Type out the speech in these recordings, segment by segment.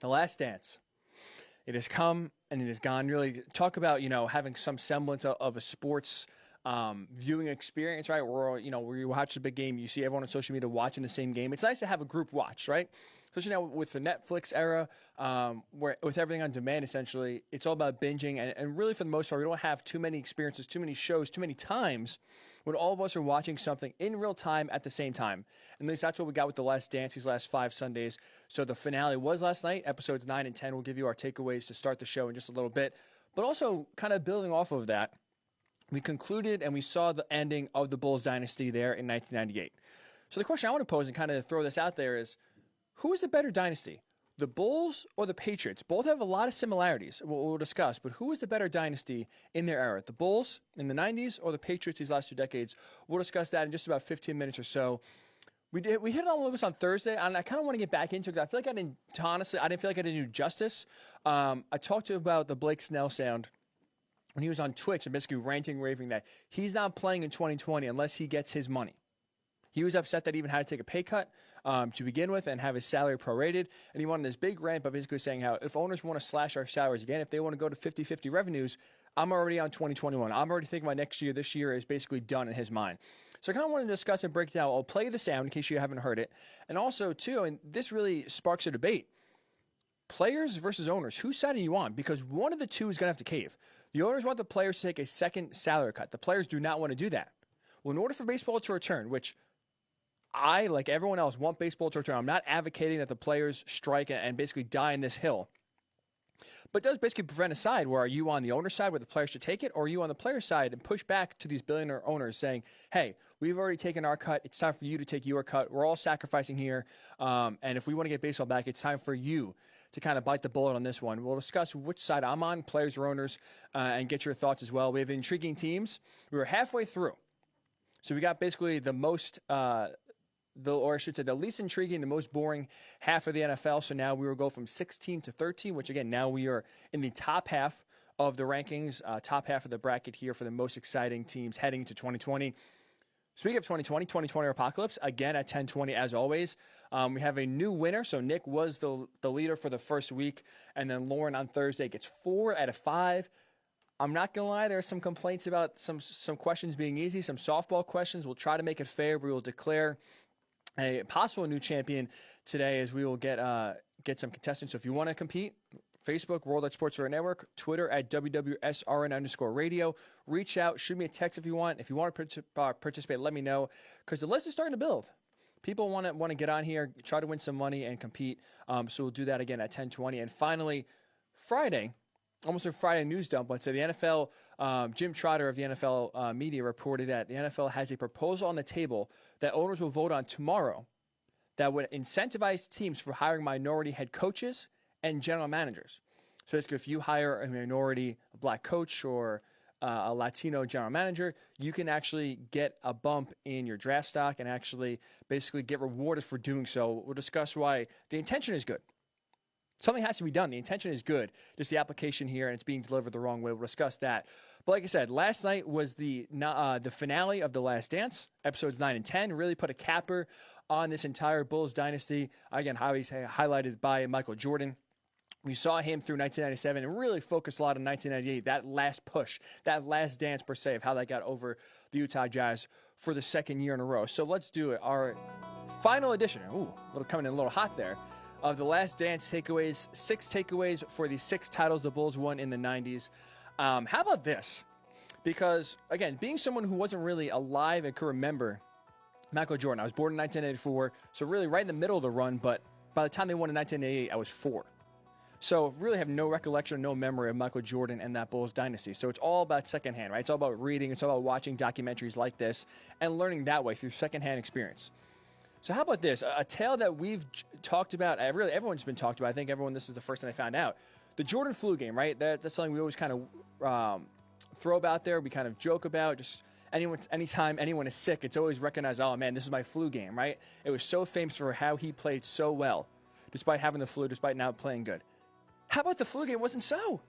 The Last Dance. It has come and it has gone. Really talk about, having some semblance of a sports viewing experience, right? Where you watch a big game, you see everyone on social media watching the same game. It's nice to have a group watch, right? Especially now with the Netflix era, where with everything on demand, essentially, it's all about binging. And really, for the most part, we don't have too many experiences, too many shows, too many times when all of us are watching something in real time at the same time. And at least that's what we got with The Last Dance these last 5 Sundays. So the finale was last night. Episodes 9 and 10 will give you our takeaways to start the show in just a little bit. But also, kind of building off of that, we concluded and we saw the ending of the Bulls dynasty there in 1998. So the question I want to pose and kind of throw this out there is, who is the better dynasty, the Bulls or the Patriots? Both have a lot of similarities, we'll discuss, but who is the better dynasty in their era, the Bulls in the 90s or the Patriots these last 2 decades? We'll discuss that in just about 15 minutes or so. We hit it on Lewis on Thursday, and I kind of want to get back into it because I feel like I didn't feel like I didn't do justice. I talked about the Blake Snell sound when he was on Twitch and basically ranting, raving that he's not playing in 2020 unless he gets his money. He was upset that he even had to take a pay cut to begin with and have his salary prorated. And he wanted this big rant by basically saying how if owners want to slash our salaries again, if they want to go to 50-50 revenues, I'm already on 2021. I'm already thinking about next year. This year is basically done in his mind. So I kind of want to discuss and break down. I'll play the sound in case you haven't heard it. And also, too, and this really sparks a debate, players versus owners. Whose side are you on? Because one of the two is going to have to cave. The owners want the players to take a second salary cut. The players do not want to do that. Well, in order for baseball to return, which I, like everyone else, want baseball to return. I'm not advocating that the players strike and basically die in this hill. But it does basically prevent a side where are you on the owner's side where the players should take it, or are you on the player's side and push back to these billionaire owners saying, hey, we've already taken our cut. It's time for you to take your cut. We're all sacrificing here. And if we want to get baseball back, it's time for you to kind of bite the bullet on this one. We'll discuss which side I'm on, players or owners, and get your thoughts as well. We have intriguing teams. We were halfway through. So we got basically the most the least intriguing, the most boring half of the NFL. So now we will go from 16 to 13, which again, now we are in the top half of the rankings, top half of the bracket here for the most exciting teams heading into 2020. Speaking of 2020 Apocalypse, again at 10:20 as always. We have a new winner. So Nick was the leader for the first week, and then Lauren on Thursday gets 4 out of 5. I'm not going to lie, there are some complaints about some questions being easy, some softball questions. We'll try to make it fair. We will declare a possible new champion today as we will get some contestants. So if you want to compete, Facebook, World at Sports Radio Network, Twitter at WWSRN_radio. Reach out, shoot me a text if you want. If you want to participate, let me know because the list is starting to build. People want to get on here, try to win some money and compete. So we'll do that again at 10:20. And finally, Friday, almost a Friday news dump. Let's say the NFL, Jim Trotter of the NFL media reported that the NFL has a proposal on the table that owners will vote on tomorrow that would incentivize teams for hiring minority head coaches and general managers. So if you hire a minority black coach or a Latino general manager, you can actually get a bump in your draft stock and actually basically get rewarded for doing so. We'll discuss why the intention is good. Something has to be done. The intention is good. Just the application here, and it's being delivered the wrong way. We'll discuss that. But like I said, last night was the finale of The Last Dance, episodes 9 and 10. Really put a capper on this entire Bulls dynasty. Again, highlighted by Michael Jordan. We saw him through 1997 and really focused a lot on 1998, that last push, that last dance per se of how that got over the Utah Jazz for the second year in a row. So let's do it. Our final edition, coming in a little hot there, of The Last Dance takeaways, 6 takeaways for the 6 titles the Bulls won in the 90s. How about this? Because, again, being someone who wasn't really alive and could remember Michael Jordan, I was born in 1984, so really right in the middle of the run, but by the time they won in 1988, I was 4. So really have no recollection, no memory of Michael Jordan and that Bulls dynasty. So it's all about secondhand, right? It's all about reading. It's all about watching documentaries like this and learning that way through secondhand experience. So how about this? A tale that we've talked about, really everyone's been talked about. I think this is the first time I found out. The Jordan flu game, right? That's something we always kind of throw about there. We kind of joke about. Just anytime anyone is sick, it's always recognized, oh man, this is my flu game, right? It was so famous for how he played so well, despite having the flu, despite not playing good. How about the flu game wasn't so?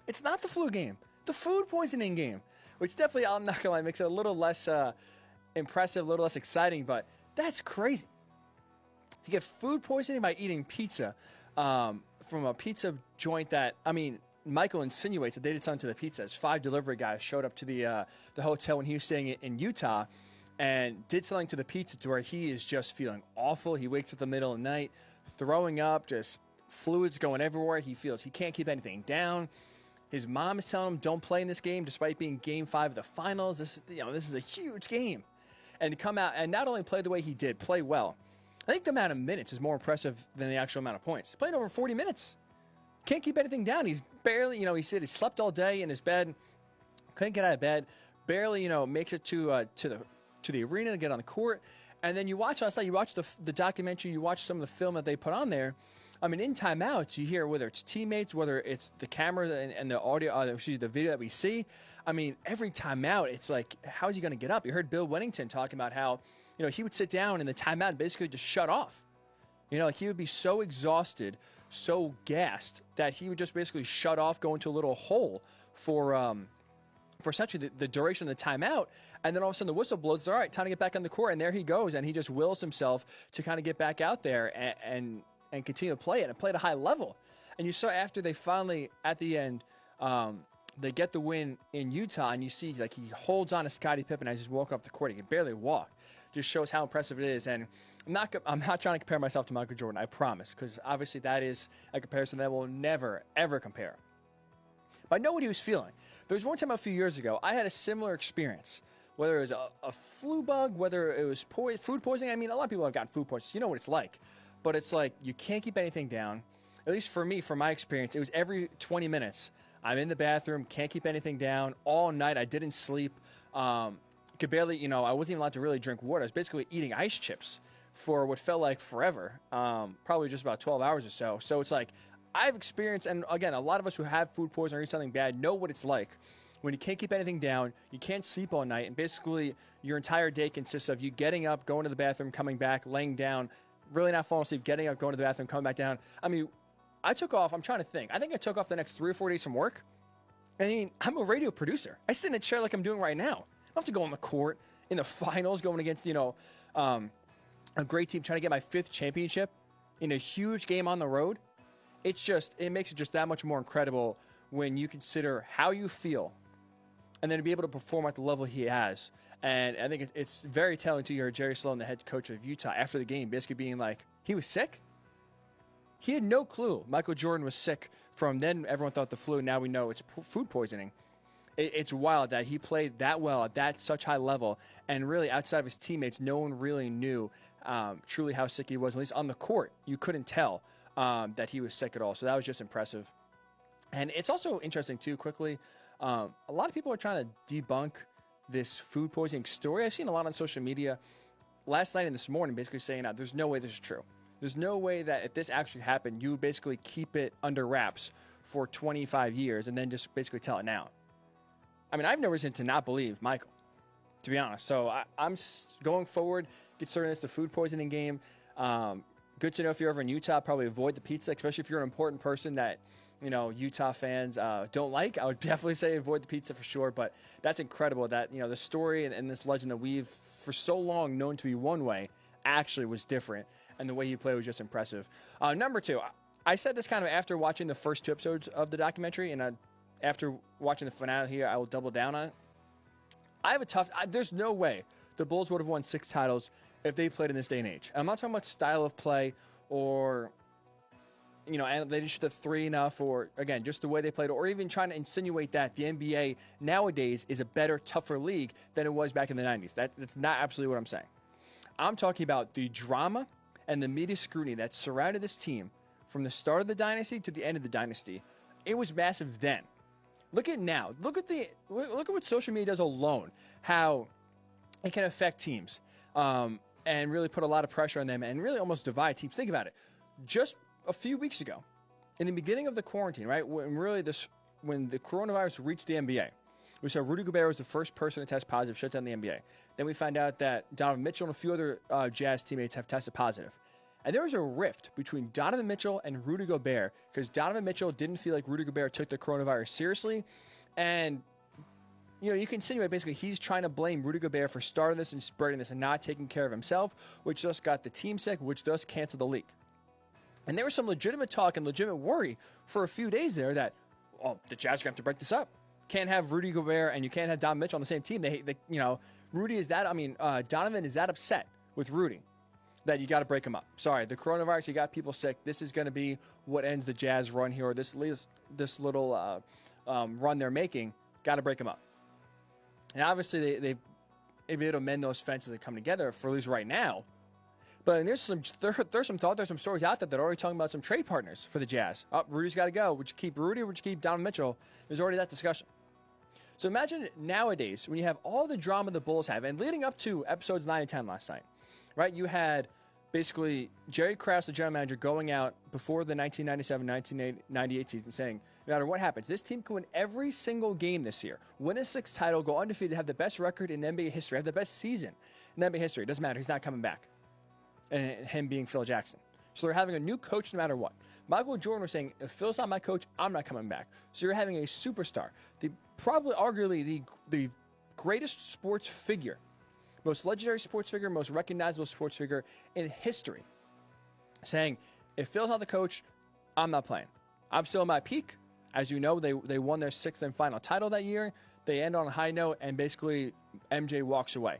It's not the flu game. The food poisoning game, which definitely, I'm not going to lie, makes it a little less impressive, a little less exciting, but that's crazy. To get food poisoning by eating pizza from a pizza joint that, I mean, Michael insinuates that they did something to the pizzas. 5 delivery guys showed up to the hotel when he was staying in Utah and did something to the pizza to where he is just feeling awful. He wakes up in the middle of the night, throwing up, just fluids going everywhere. He feels he can't keep anything down. His mom is telling him, don't play in this game, despite being Game 5 of the finals. This is a huge game. And to come out and not only play the way he did, play well. I think the amount of minutes is more impressive than the actual amount of points. He played over 40 minutes. Can't keep anything down. He's barely, he said he slept all day in his bed, couldn't get out of bed, barely, makes it to the arena to get on the court. And then you watch last night, you watch the documentary, you watch some of the film that they put on there. I mean, in timeouts, you hear whether it's teammates, whether it's the camera and the audio, the video that we see. I mean, every timeout, it's like, how is he going to get up? You heard Bill Wennington talking about how, he would sit down in the timeout and basically just shut off. He would be so exhausted, so gassed that he would just basically shut off, go into a little hole for essentially the duration of the timeout. And then all of a sudden the whistle blows. All right, time to get back on the court. And there he goes. And he just wills himself to kind of get back out there and continue to play it and play at a high level. And you saw after they finally, at the end, they get the win in Utah. And you see like he holds on to Scottie Pippen as he's walking off the court. He can barely walk. Just shows how impressive it is. And I'm not trying to compare myself to Michael Jordan, I promise, because obviously that is a comparison that will never, ever compare. But I know what he was feeling. There was one time a few years ago, I had a similar experience, whether it was a flu bug, whether it was food poisoning. I mean, a lot of people have gotten food poisoning. You know what it's like. But it's like you can't keep anything down. At least for me, from my experience, it was every 20 minutes. I'm in the bathroom, can't keep anything down all night. I didn't sleep. Could barely, I wasn't even allowed to really drink water. I was basically eating ice chips for what felt like forever, probably just about 12 hours or so. So it's like I've experienced, and again, a lot of us who have food poisoning or eat something bad know what it's like when you can't keep anything down, you can't sleep all night, and basically your entire day consists of you getting up, going to the bathroom, coming back, laying down, really not falling asleep, getting up, going to the bathroom, coming back down. I mean, I took off, I'm trying to think. I think I took off the next 3 or 4 days from work. I mean, I'm a radio producer. I sit in a chair like I'm doing right now. I don't have to go on the court in the finals going against, a great team trying to get my 5th championship in a huge game on the road. It makes it just that much more incredible when you consider how you feel and then to be able to perform at the level he has. And I think it's very telling to hear Jerry Sloan, the head coach of Utah, after the game, basically being like, he was sick? He had no clue Michael Jordan was sick from then. Everyone thought the flu. Now we know it's food poisoning. It's wild that he played that well at such high level. And really, outside of his teammates, no one really knew truly how sick he was. At least on the court, you couldn't tell that he was sick at all. So that was just impressive. And it's also interesting, too, quickly, a lot of people are trying to debunk this food poisoning story. I've seen a lot on social media last night and this morning basically saying, there's no way this is true. There's no way that if this actually happened, you would basically keep it under wraps for 25 years and then just basically tell it now. I mean, I have no reason to not believe Michael, to be honest. So I'm going forward, considering this the food poisoning game. Good to know if you're ever in Utah, probably avoid the pizza, especially if you're an important person that, Utah fans don't like. I would definitely say avoid the pizza for sure. But that's incredible that, the story and this legend that we've for so long known to be one way actually was different. And the way he played was just impressive. Number 2, I said this kind of after watching the first 2 episodes of the documentary, and after watching the finale here, I will double down on it. I have there's no way the Bulls would have won 6 titles if they played in this day and age. And I'm not talking about style of play or, and they didn't shoot the 3 enough or, again, just the way they played, or even trying to insinuate that the NBA nowadays is a better, tougher league than it was back in the 90s. That's not absolutely what I'm saying. I'm talking about the drama and the media scrutiny that surrounded this team from the start of the dynasty to the end of the dynasty. It was massive then. Look at now. Look at what social media does alone, how it can affect teams and really put a lot of pressure on them and really almost divide teams. Think about it. Just a few weeks ago, in the beginning of the quarantine, right, when the coronavirus reached the NBA, we saw Rudy Gobert was the first person to test positive, shut down the NBA. Then we find out that Donovan Mitchell and a few other Jazz teammates have tested positive. And there was a rift between Donovan Mitchell and Rudy Gobert because Donovan Mitchell didn't feel like Rudy Gobert took the coronavirus seriously. And, you can insinuate basically he's trying to blame Rudy Gobert for starting this and spreading this and not taking care of himself, which just got the team sick, which thus canceled the league. And there was some legitimate talk and legitimate worry for a few days there that, oh, the Jazz are going to have to break this up. Can't have Rudy Gobert and you can't have Donovan Mitchell on the same team. Rudy is that, Donovan is that upset with Rudy that you got to break him up. Sorry, the coronavirus, you got people sick. This is going to be what ends the Jazz run here, or this little run they're making. Got to break them up. And obviously, they've been able to mend those fences and come together for at least right now. But there's some stories out there that are already talking about some trade partners for the Jazz. Oh, Rudy's got to go. Would you keep Rudy or would you keep Donovan Mitchell? There's already that discussion. So imagine nowadays when you have all the drama the Bulls have, and leading up to episodes 9 and 10 last night, right? You had basically Jerry Krause, the general manager, going out before the 1997-1998 season saying, no matter what happens, this team can win every single game this year, win a sixth title, go undefeated, have the best record in NBA history, have the best season in NBA history. It doesn't matter. He's not coming back. And him being Phil Jackson. So they're having a new coach no matter what. Michael Jordan was saying, if Phil's not my coach, I'm not coming back. So you're having a superstar, arguably the greatest sports figure, most legendary sports figure, most recognizable sports figure in history, saying, if Phil's not the coach, I'm not playing. I'm still at my peak. As you know, they won their sixth and final title that year. They end on a high note, and basically MJ walks away.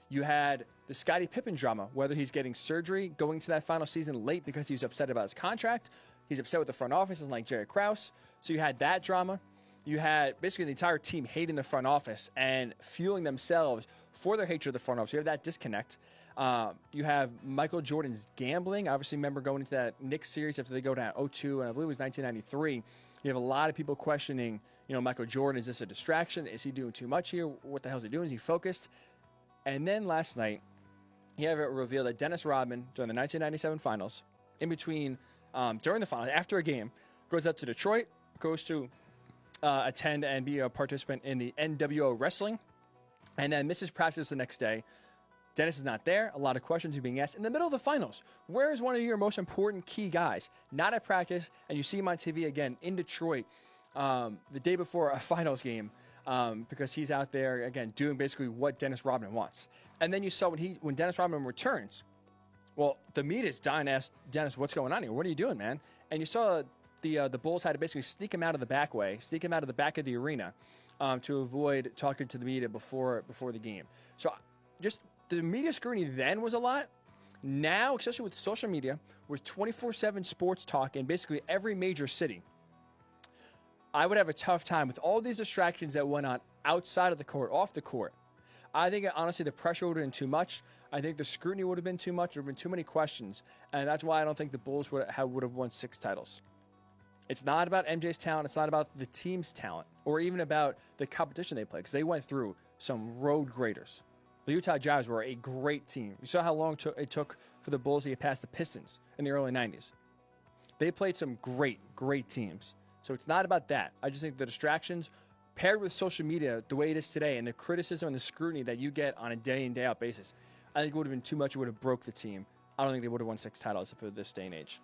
You had the Scottie Pippen drama, whether he's getting surgery, going to that final season late because he was upset about his contract. He's upset with the front office, like Jerry Krause. So you had that drama. You had basically the entire team hating the front office and fueling themselves for their hatred of the front office. You have that disconnect. You have Michael Jordan's gambling. Obviously, remember going into that Knicks series after they go down 0-2, and I believe it was 1993. You have a lot of people questioning, Michael Jordan, is this a distraction? Is he doing too much here? What the hell is he doing? Is he focused? And then last night, he had it revealed that Dennis Rodman, during the 1997 finals, during the finals, after a game, goes up to Detroit, goes to attend and be a participant in the NWO wrestling, and then misses practice the next day. Dennis is not there. A lot of questions are being asked. In the middle of the finals, where is one of your most important key guys? Not at practice, and you see him on TV again in Detroit the day before a finals game because he's out there, again, doing basically what Dennis Rodman wants. And then you saw when Dennis Rodman returns, well, the media is dying to ask Dennis, what's going on here? What are you doing, man? And you saw the Bulls had to basically sneak him out of the back of the arena to avoid talking to the media before the game. So just the media scrutiny then was a lot. Now, especially with social media, with 24/7 sports talk in basically every major city, I would have a tough time with all these distractions that went on outside of the court, off the court. I think, honestly, the pressure would have been too much. I think the scrutiny would have been too much. There would have been too many questions. And that's why I don't think the Bulls would have won 6 titles. It's not about MJ's talent. It's not about the team's talent or even about the competition they played because they went through some road graders. The Utah Jazz were a great team. You saw how long it took for the Bulls to get past the Pistons in the early 90s. They played some great, great teams. So it's not about that. I just think the distractions paired with social media the way it is today and the criticism and the scrutiny that you get on a day in, day out basis, I think it would have been too much. It would have broke the team. I don't think they would have won 6 titles for this day and age.